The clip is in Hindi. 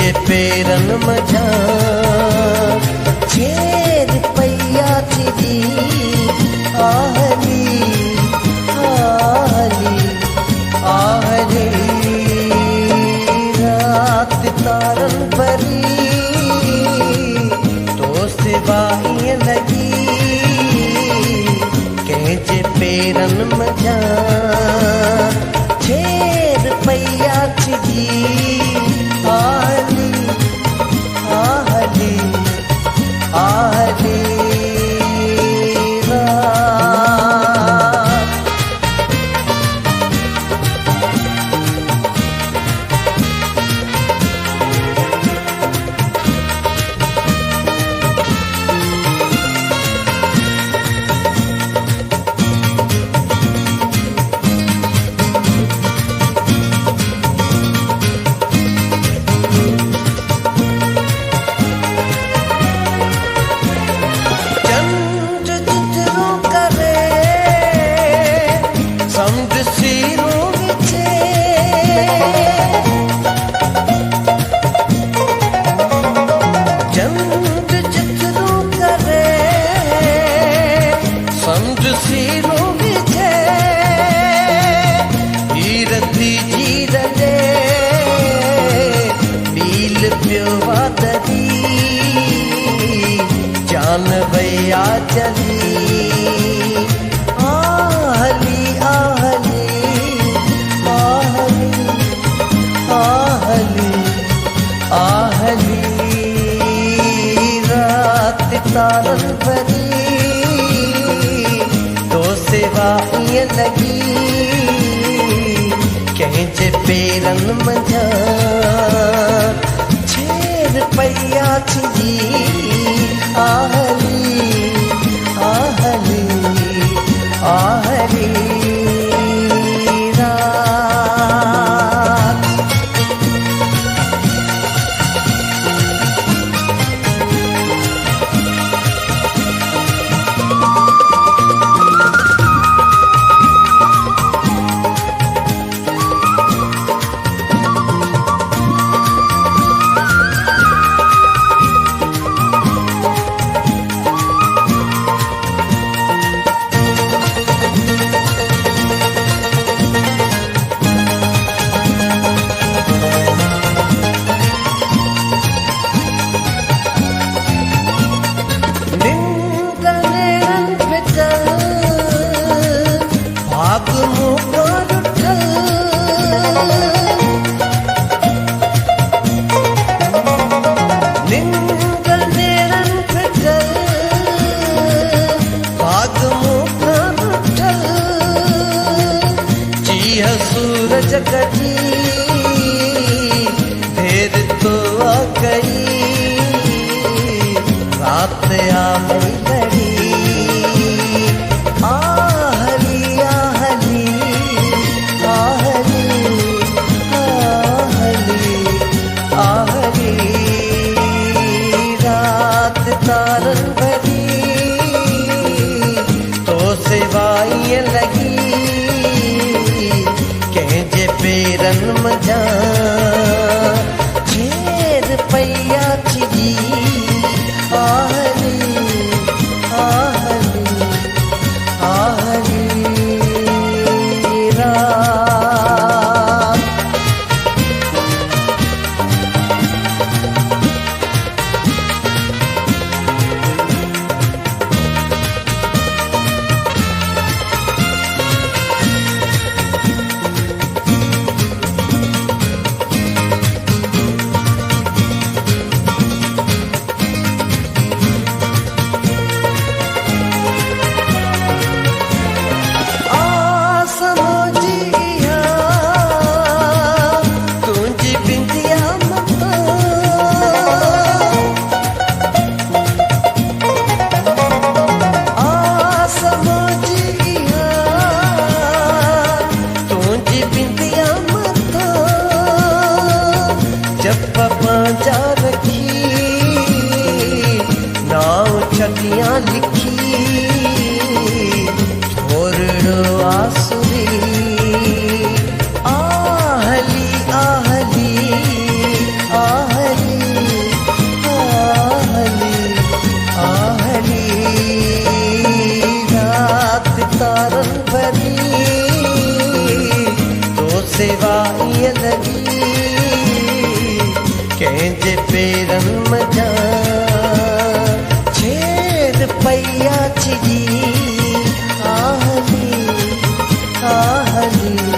कंहिंजे पेरनि मझां छेर पैया चिड़ी आहली आहली आहली रात तारन भरी तो सिवा ईअं लॻी कंहिंजे पेरनि मझां छेर पैया चिड़ी आहली आहली आहली जान भैया चली आहली आहली आहली आहली आहली रात तारन भरी तो सिवा ईअं लॻी कंहिंजे पेरनि मझां छेर पैया चिड़ी आहली आहली आहली सूरज कटी देर तो आ गई रात आ गई लड़ी आहली आहली आहली आहली आहली रात तारन भरी तो सिवा ईअं लॻी कंहिंजे पेरनि मझां छेर पैया चिड़ी आहली आहली आहली छटियां लिखी छोरड़ो आसुरी आहली आहली आहली कंहिंजे पेरनि मञा छेद पैया छिजी आहली आहली